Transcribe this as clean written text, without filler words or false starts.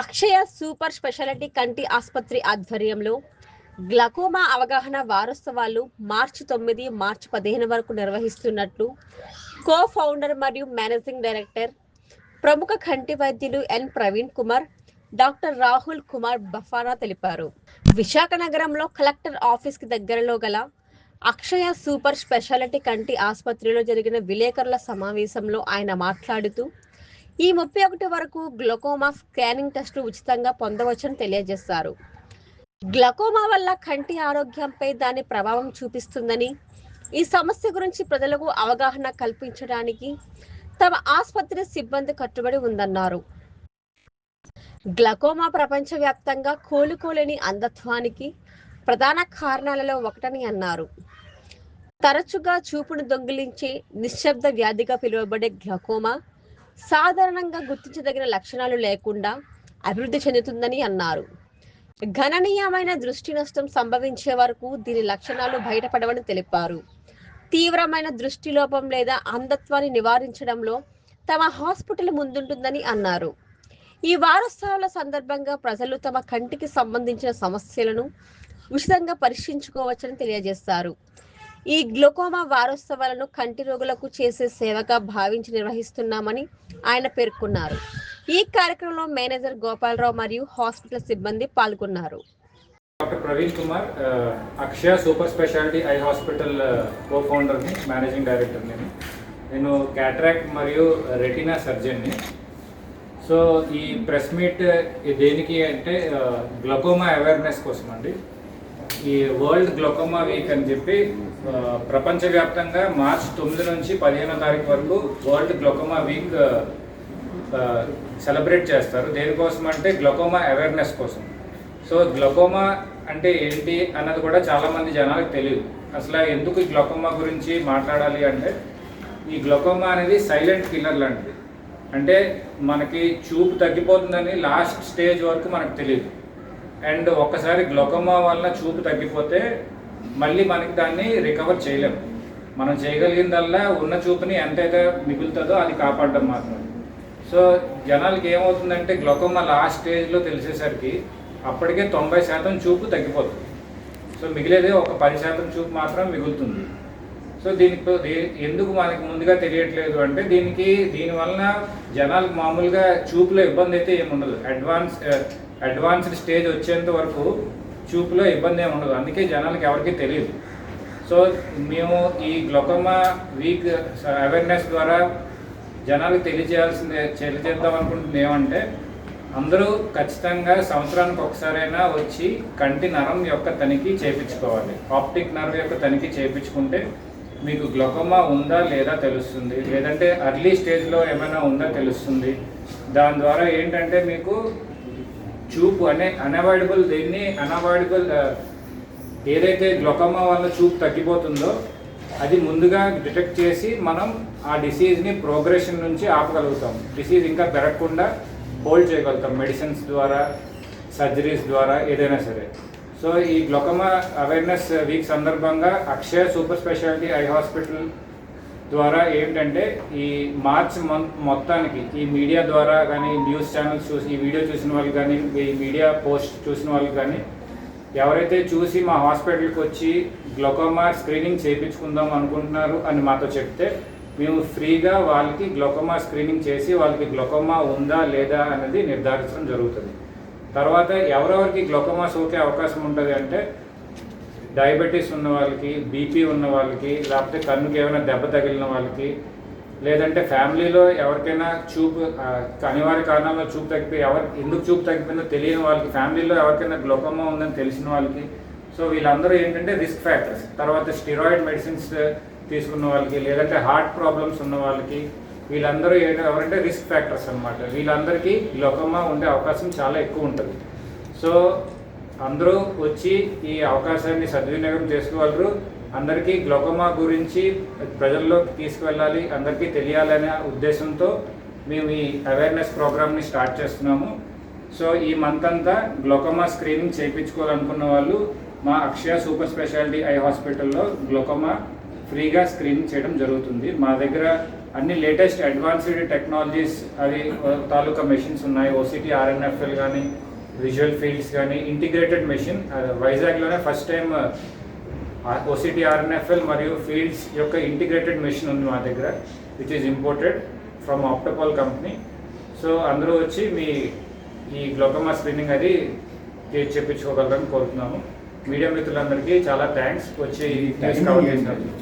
అక్షయ super speciality కంటి ఆసుపత్రి ఆధ్వర్యంలో గ్లకోమా అవగాహన వారోత్సవాలు మార్చి 9, మార్చి 15 వరకు నిర్వహిస్తున్నట్లు కో ఫౌండర్ మరియు మేనేజింగ్ డైరెక్టర్ ప్రముఖ కంటి వైద్యులు ఎన్ ప్రవీణ్ కుమార్, డాక్టర్ రాహుల్ కుమార్ బఫానా తెలిపారు. విశాఖ నగరంలో కలెక్టర్ ఆఫీస్కి దగ్గరలో గల అక్షయ సూపర్ స్పెషాలిటీ కంటి ఆసుపత్రిలో జరిగిన విలేకరుల సమావేశంలో ఆయన మాట్లాడుతూ ఈ 31 వరకు గ్లకోమా స్కానింగ్ టెస్టులు ఉచితంగా పొందవచ్చని తెలియజేశారు. గ్లకోమా వల్ల కంటి ఆరోగ్యంపై దాని ప్రభావం చూపిస్తుందని, ఈ సమస్య గురించి ప్రజలకు అవగాహన కల్పించడానికి తమ ఆసుపత్రి సిబ్బంది కట్టుబడి ఉందన్నారు. గ్లకోమా ప్రపంచవ్యాప్తంగా కోలుకోలేని అంధత్వానికి ప్రధాన కారణాలలో ఒకటని అన్నారు. తరచుగా చూపును దొంగిలించే నిశ్శబ్ద వ్యాధిగా పిలువబడే గ్లకోమా సాధారణంగా గుర్తించదగిన లక్షణాలు లేకుండా అభివృద్ధి చెందుతుందని అన్నారు. గణనీయమైన దృష్టి నష్టం సంభవించే వరకు దీని లక్షణాలు బయటపడవని తెలిపారు. తీవ్రమైన దృష్టి లోపం లేదా అంధత్వాన్ని నివారించడంలో తమ హాస్పిటల్ ముందుంటుందని అన్నారు. ఈ వారోత్సవాల సందర్భంగా ప్రజలు తమ కంటికి సంబంధించిన సమస్యలను ఉచితంగా పరీక్షించుకోవచ్చని తెలియజేశారు. ఈ గ్లకోమా వారోత్సవాలను కంటి రోగులకు చేసే సేవగా భావించి నిర్వహిస్తున్నామని ఆయన పేర్కొన్నారు. ఈ కార్యక్రమంలో మేనేజర్ గోపాలరావు మరియు హాస్పిటల్ సిబ్బంది పాల్గొన్నారు. డాక్టర్ ప్రవీణ్ కుమార్, అక్షయ సూపర్ స్పెషాలిటీ ఐ హాస్పిటల్ కో ఫౌండర్ని, మేనేజింగ్ డైరెక్టర్ని. నేను క్యాటరాక్ట్ మరియు రెటీనా సర్జన్ని. సో ఈ ప్రెస్ మీట్ దేనికి అంటే గ్లకోమా అవేర్నెస్ కోసం అండి. ఈ వరల్డ్ గ్లకోమా వీక్ అని చెప్పి ప్రపంచవ్యాప్తంగా మార్చి 9 నుంచి 15వ తారీఖు వరకు వరల్డ్ గ్లకోమా వీక్ సెలబ్రేట్ చేస్తారు. దేనికోసం అంటే గ్లకోమా అవేర్నెస్ కోసం. సో గ్లకోమా అంటే ఏంటి అన్నది కూడా చాలామంది జనాలకు తెలియదు. అసలు ఎందుకు ఈ గ్లకోమా గురించి మాట్లాడాలి అంటే, ఈ గ్లకోమా అనేది సైలెంట్ కిల్లర్ లాంటిది. అంటే మనకి చూపు తగ్గిపోతుందని లాస్ట్ స్టేజ్ వరకు మనకు తెలియదు. అండ్ ఒక్కసారి గ్లకోమా వలన చూపు తగ్గిపోతే మళ్ళీ మనకి దాన్ని రికవర్ చేయలేము. మనం చేయగలిగిందల్లా ఉన్న చూపుని ఎంతైతే మిగులుతుందో అది కాపాడడం మాత్రం. సో జనాలకి ఏమవుతుందంటే గ్లకోమా లాస్ట్ స్టేజ్లో తెలిసేసరికి అప్పటికే 90% చూపు తగ్గిపోతుంది. సో మిగిలేదే ఒక 10% చూపు మాత్రం మిగులుతుంది. సో ఎందుకు మనకి ముందుగా తెలియట్లేదు అంటే దీనివలన జనాలకు మామూలుగా చూపులో ఇబ్బంది అయితే ఏముండదు. అడ్వాన్స్డ్ స్టేజ్ వచ్చేంత వరకు చూపులో ఇబ్బంది ఏమి ఉండదు. అందుకే జనాలకు ఎవరికీ తెలియదు. సో మేము ఈ గ్లకోమా వీక్ అవేర్నెస్ ద్వారా జనాలకు తెలియజేద్దాం అనుకుంటుంది ఏమంటే, అందరూ ఖచ్చితంగా సంవత్సరానికి ఒకసారైనా వచ్చి కంటి నరం యొక్క తనిఖీ చేయించుకోవాలి. ఆప్టిక్ నర్వ్ యొక్క తనిఖీ చేయించుకుంటే మీకు గ్లకోమా ఉందా లేదా తెలుస్తుంది, లేదంటే అర్లీ స్టేజ్లో ఏమైనా ఉందా తెలుస్తుంది. దాని ద్వారా ఏంటంటే మీకు చూపు అన్అవాయిడబుల్ ఏదైతే గ్లకోమా వల్ల చూపు తగ్గిపోతుందో అది ముందుగా డిటెక్ట్ చేసి మనం ఆ డిసీజ్ని ప్రోగ్రెషన్ నుంచి ఆపగలుగుతాం. డిసీజ్ ఇంకా పెరగకుండా హోల్డ్ చేయగలుగుతాం మెడిసిన్స్ ద్వారా, సర్జరీస్ ద్వారా, ఏదైనా సరే. సో ఈ గ్లకోమా అవేర్నెస్ వీక్ సందర్భంగా అక్షయ సూపర్ స్పెషాలిటీ ఐ హాస్పిటల్ ద్వారా ఏంటంటే ఈ మార్చ్ మంత్ మొత్తానికి ఈ మీడియా ద్వారా కానీ, న్యూస్ ఛానల్స్ చూసి ఈ వీడియో చూసిన వాళ్ళు కానీ, ఈ మీడియా పోస్ట్ చూసిన వాళ్ళు కానీ, ఎవరైతే చూసి మా హాస్పిటల్కి వచ్చి గ్లకోమా స్క్రీనింగ్ చేయించుకుందాం అనుకుంటున్నారు అని మాతో చెప్తే మేము ఫ్రీగా వాళ్ళకి గ్లకోమా స్క్రీనింగ్ చేసి వాళ్ళకి గ్లకోమా ఉందా లేదా అనేది నిర్ధారించడం జరుగుతుంది. తర్వాత ఎవరెవరికి గ్లకోమా సోకే అవకాశం ఉంటుంది అంటే, డయాబెటీస్ ఉన్న వాళ్ళకి, బీపీ ఉన్న వాళ్ళకి, లేకపోతే కన్నుకి ఏమైనా దెబ్బ తగిలిన వాళ్ళకి, లేదంటే ఫ్యామిలీలో ఎవరికైనా చూపు అనివార్య కారణాల్లో చూపు తగ్గిపోయి ఎందుకు చూపు తగ్గిపోయిందో తెలియని వాళ్ళకి, ఫ్యామిలీలో ఎవరికైనా గ్లకోమా ఉందని తెలిసిన వాళ్ళకి. సో వీళ్ళందరూ ఏంటంటే రిస్క్ ఫ్యాక్టర్స్. తర్వాత స్టిరాయిడ్ మెడిసిన్స్ తీసుకున్న వాళ్ళకి, లేదంటే హార్ట్ ప్రాబ్లమ్స్ ఉన్న వాళ్ళకి, వీళ్ళందరూ ఎవరంటే రిస్క్ ఫ్యాక్టర్స్ అనమాట. వీళ్ళందరికీ గ్లకోమా ఉండే అవకాశం చాలా ఎక్కువ ఉంటుంది. సో అందరూ వచ్చి ఈ అవకాశాన్ని సద్వినియోగం చేసుకోగలరు. అందరికీ గ్లకోమా గురించి ప్రజల్లోకి తీసుకువెళ్ళాలి, అందరికీ తెలియాలనే ఉద్దేశంతో మేము ఈ అవేర్నెస్ ప్రోగ్రామ్ని స్టార్ట్ చేస్తున్నాము. సో ఈ మంత్ అంతా గ్లకోమా స్క్రీనింగ్ చేయించుకోవాలనుకున్న వాళ్ళు మా అక్షయ సూపర్ స్పెషాలిటీ ఐ హాస్పిటల్లో గ్లకోమా ఫ్రీగా స్క్రీనింగ్ చేయడం జరుగుతుంది. మా దగ్గర అన్ని లేటెస్ట్ అడ్వాన్స్డ్ టెక్నాలజీస్ అది తాలూకా మెషిన్స్ ఉన్నాయి. ఓసిటీ ఆర్ఎన్ఎఫ్ఎల్ కానీ విజువల్ ఫీల్డ్స్ కానీ ఇంటిగ్రేటెడ్ మెషిన్ వైజాగ్లోనే ఫస్ట్ టైం ఓసిటీ ఆర్ఎన్ఎఫ్ఎల్ మరియు ఫీల్డ్స్ యొక్క ఇంటిగ్రేటెడ్ మెషిన్ ఉంది మా దగ్గర, which is imported from Optopol company. So అందరూ వచ్చి మీ ఈ గ్లోకోమా స్క్రీనింగ్ అది చేయించుకోగలరని కోరుతున్నాము. మీడియా మిత్రులందరికీ చాలా థ్యాంక్స్ వచ్చి కవర్ చేసినప్పుడు.